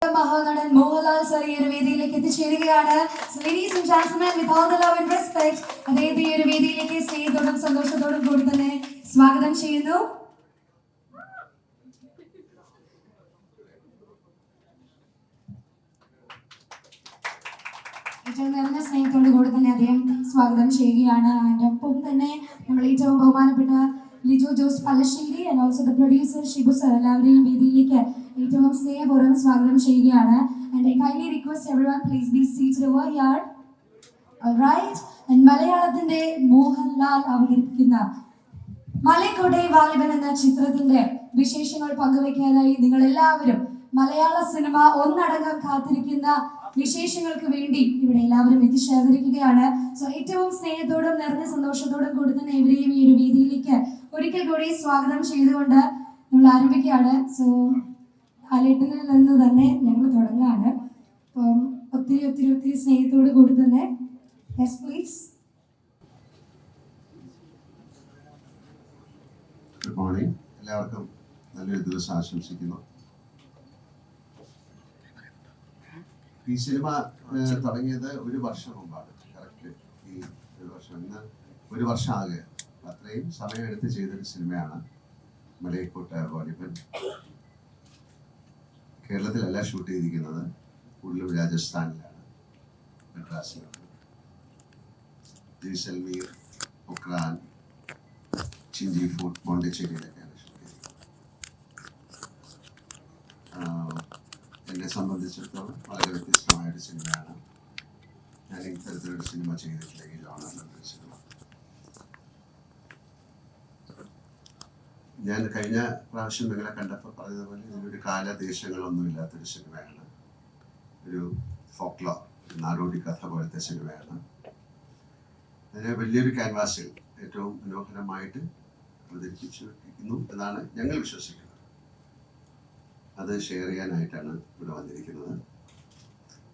മഹാനടൻ Mohanlal sir ഈ ഒരു വേദിയിലേക്ക് എത്തിച്ചേരുകയാണ്. Ladies and gentlemen, with all the love and respect, അദ്ദേഹത്തെ ഈ ഒരു വേദിയിലേക്ക് സ്നേഹത്തോടും സന്തോഷത്തോടും കൂടി തന്നെ സ്വാഗതം ചെയ്യുന്നു. ഏറ്റവും നിറഞ്ഞ സ്നേഹത്തോടു കൂടി തന്നെ അദ്ദേഹം സ്വാഗതം ചെയ്യുകയാണ്. ഒപ്പം തന്നെ നമ്മൾ ഏറ്റവും ബഹുമാനപ്പെട്ട Lijo Jose Pellissery and also the producer Shibu sir എല്ലാവരെയും വേദിയിലേക്ക് ഏറ്റവും സ്നേഹപൂർവ്വം സ്വാഗതം ചെയ്യുകയാണ്. And I kindly request everyone please be seated over here. Alright. And മലയാളത്തിന്റെ മോഹൻലാൽ അവതരിപ്പിക്കുന്ന മലക്കോട്ടെ വാലിബൻ എന്ന ചിത്രത്തിന്റെ വിശേഷങ്ങൾ പങ്കുവയ്ക്കാനായി നിങ്ങൾ എല്ലാവരും മലയാള സിനിമ ഒന്നടങ്കം കാത്തിരിക്കുന്ന വിശേഷങ്ങൾക്ക് വേണ്ടി ഇവിടെ എല്ലാവരും എത്തിച്ചേർന്നിരിക്കുകയാണ്. സോ ഏറ്റവും സ്നേഹത്തോടും നിറഞ്ഞ സന്തോഷത്തോടും കൂടി തന്നെ ഇവരെയും ഈ ഒരു വേദിയിലേക്ക് ഒരിക്കൽ കൂടി സ്വാഗതം ചെയ്തുകൊണ്ട് നമ്മൾ ആരംഭിക്കുകയാണ്. സോ അലേട്ടനിൽ നിന്ന് തന്നെ ഞങ്ങൾ തുടങ്ങുകയാണ്. അപ്പം ഒത്തിരി ഒത്തിരി ഒത്തിരി സ്നേഹത്തോട് കൂടി തന്നെ യെസ് പ്ലീസ്. ഗുഡ് മോർണിംഗ്, എല്ലാവർക്കും നല്ലൊരു ദിവസം ആശംസിക്കുന്നു. ഈ സിനിമ തുടങ്ങിയത് ഒരു വർഷം മുമ്പാണ്. കറക്റ്റ് ഈ ഒരു വർഷം, ഇന്ന് ഒരു വർഷം ആകുക. അത്രയും സമയമെടുത്ത് ചെയ്തൊരു സിനിമയാണ് മലയക്കോട്ടെ വാലിബൻ. കേരളത്തിലല്ല ഷൂട്ട് ചെയ്തിരിക്കുന്നത്, കൂടുതലും രാജസ്ഥാനിലാണ്, മദ്രാസിലാണ്. ജയ്സൽമീർ, പൊക്രാൻ, ചിഞ്ചി ഫുഡ്, പോണ്ടിച്ചേരിയിലൊക്കെയാണ് ഷൂട്ട് ചെയ്തിരിക്കുന്നത്. എന്നെ സംബന്ധിച്ചിടത്തോളം വളരെ വ്യത്യസ്തമായൊരു സിനിമയാണ്. ഞാൻ ഇത്തരത്തിലൊരു സിനിമ ചെയ്തിട്ടില്ല ഈ ജോണറിലൊരു സിനിമ. ഞാൻ കഴിഞ്ഞ പ്രാവശ്യം നിങ്ങളെ കണ്ടപ്പോൾ പറഞ്ഞതുപോലെ ഇതിലൊരു കാലദേശങ്ങളൊന്നും ഇല്ലാത്തൊരു സിനിമയാണ്. ഒരു ഫോക്ലോർ, നാടോടി കഥ പോലത്തെ സിനിമയാണ്. അതിനെ വലിയൊരു ക്യാൻവാസിൽ ഏറ്റവും മനോഹരമായിട്ട് അവതരിപ്പിച്ചിരിക്കുന്നു എന്നാണ് ഞങ്ങൾ വിശ്വസിക്കുന്നത്. അത് ഷെയർ ചെയ്യാനായിട്ടാണ് ഇവിടെ വന്നിരിക്കുന്നത്.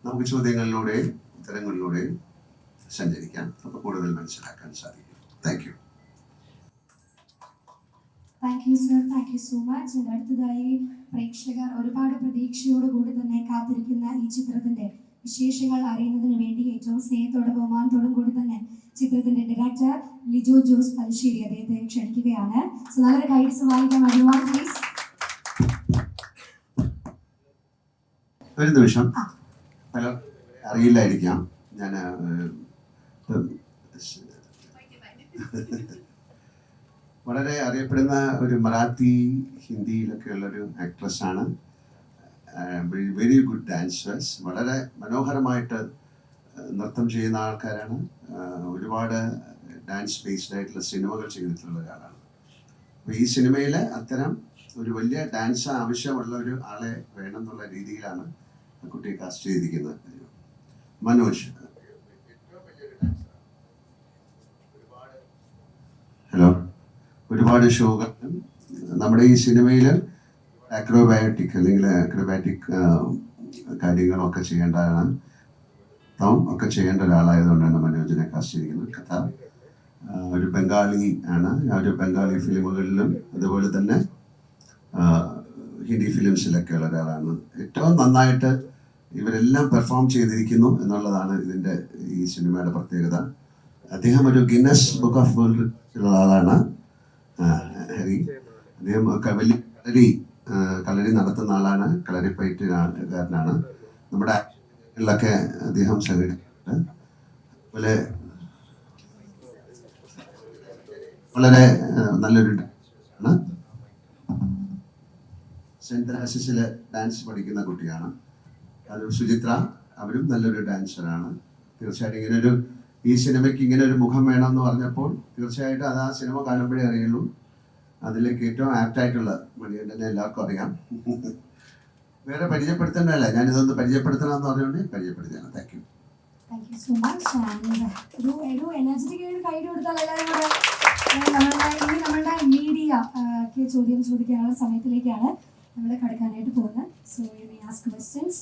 നമുക്ക് ചോദ്യങ്ങളിലൂടെയും ഉത്തരങ്ങളിലൂടെയും സഞ്ചരിക്കാം, അപ്പോൾ കൂടുതൽ മനസ്സിലാക്കാൻ സാധിക്കും. Thank you. Thank you sir, thank you so much. അടുത്തതായി പ്രേക്ഷകർ ഒരുപാട് പ്രതീക്ഷയോടുകൂടി തന്നെ കാത്തിരിക്കുന്ന ഈ ചിത്രത്തിന്റെ വിശേഷങ്ങൾ അറിയുന്നതിന് വേണ്ടി ഏറ്റവും സ്നേഹത്തോടും ബഹുമാനത്തോടും കൂടി തന്നെ ചിത്രത്തിന്റെ ഡയറക്ടർ ലിജോ ജോസ് പല്ലശ്ശേരി അദ്ദേഹത്തെ ക്ഷണിക്കുകയാണ്. സോ നല്ലൊരു ഗൈഡ്സ് വായിക്കാം everyone please. ഒരു നിമിഷം, ഹലോ, അറിയില്ലായിരിക്കാം, ഞാൻ വളരെ അറിയപ്പെടുന്ന ഒരു മറാത്തി, ഹിന്ദിയിലൊക്കെ ഉള്ളൊരു ആക്ട്രസ്സാണ്. വെരി ഗുഡ് ഡാൻസേഴ്സ്, വളരെ മനോഹരമായിട്ട് നൃത്തം ചെയ്യുന്ന ആൾക്കാരാണ്. ഒരുപാട് ഡാൻസ് ബേസ്ഡ് ആയിട്ടുള്ള സിനിമകൾ ചെയ്തിട്ടുള്ള ഒരാളാണ്. അപ്പോൾ ഈ സിനിമയിൽ അത്തരം ഒരു വലിയ ഡാൻസ് ആവശ്യമുള്ള ഒരു ആളെ വേണം എന്നുള്ള രീതിയിലാണ് കുട്ടിയെ കാസ്റ്റ് ചെയ്തിരിക്കുന്നത്. മനോജ്, ഹലോ, ഒരുപാട് ഷോകൾ നമ്മുടെ ഈ സിനിമയിൽ അക്രോബാറ്റിക് അല്ലെങ്കിൽ അക്രോബാറ്റിക് കാര്യങ്ങളൊക്കെ ചെയ്യേണ്ടതാണ്, ഒക്കെ ചെയ്യേണ്ട ഒരാളായതുകൊണ്ടാണ് മനോജിനെ കാസ്റ്റ് ചെയ്തിരിക്കുന്നത്. കഥ ഒരു ബംഗാളി ആണ്. ഒരു ബംഗാളി ഫിലിമുകളിലും അതുപോലെ തന്നെ ഹിന്ദി ഫിലിംസിലൊക്കെ ഉള്ള ഒരാളാണ്. ഏറ്റവും നന്നായിട്ട് ഇവരെല്ലാം പെർഫോം ചെയ്തിരിക്കുന്നു എന്നുള്ളതാണ് ഇതിൻ്റെ ഈ സിനിമയുടെ പ്രത്യേകത. അദ്ദേഹം ഒരു ഗിന്നസ് ബുക്ക് ഓഫ് വേൾഡ് ഉള്ള ആളാണ്. ഹരി, അദ്ദേഹം വലിയ കളരി നടത്തുന്ന ആളാണ്, കളരിപ്പയറ്റുകാരനാണ്. നമ്മുടെ ആക്ടിലൊക്കെ അദ്ദേഹം സഹകരിച്ചിട്ടുണ്ട്. അതുപോലെ വളരെ നല്ലൊരു ആണ്. സെന്റ് തെരേസസിൽ ഡാൻസ് പഠിക്കുന്ന കുട്ടിയാണ്. അത് സുചിത്ര, അവരും നല്ലൊരു ഡാൻസറാണ്. തീർച്ചയായിട്ടും ഈ സിനിമയ്ക്ക് ഇങ്ങനെ ഒരു മുഖം വേണമെന്ന് പറഞ്ഞപ്പോൾ തീർച്ചയായിട്ടും അത് ആ സിനിമ കാണുമ്പോഴേ അറിയുള്ളൂ. അതിലേക്ക് ഏറ്റവും ആപ്റ്റായിട്ടുള്ള മണികണ്ഠനെ എല്ലാവർക്കും അറിയാം. വേറെ പരിചയപ്പെടുത്തേണ്ടതല്ല, ഞാനിതൊന്ന് പരിചയപ്പെടുത്തണമെന്ന് പറഞ്ഞുകൊണ്ട് പരിചയപ്പെടുത്തിയാണ്. Thank you. Thank you so much. ഒരു എനർജറ്റിക് ആയിട്ട് കൈ കൊടുത്താൽ എല്ലാവരും കൂടെ നമ്മളുടെ മീഡിയ ചോദ്യം ചോദിക്കാനുള്ള സമയത്തിലേക്കാണ് നമ്മൾ കടക്കാനായിട്ട് പോകുന്നത്. So you may ask questions.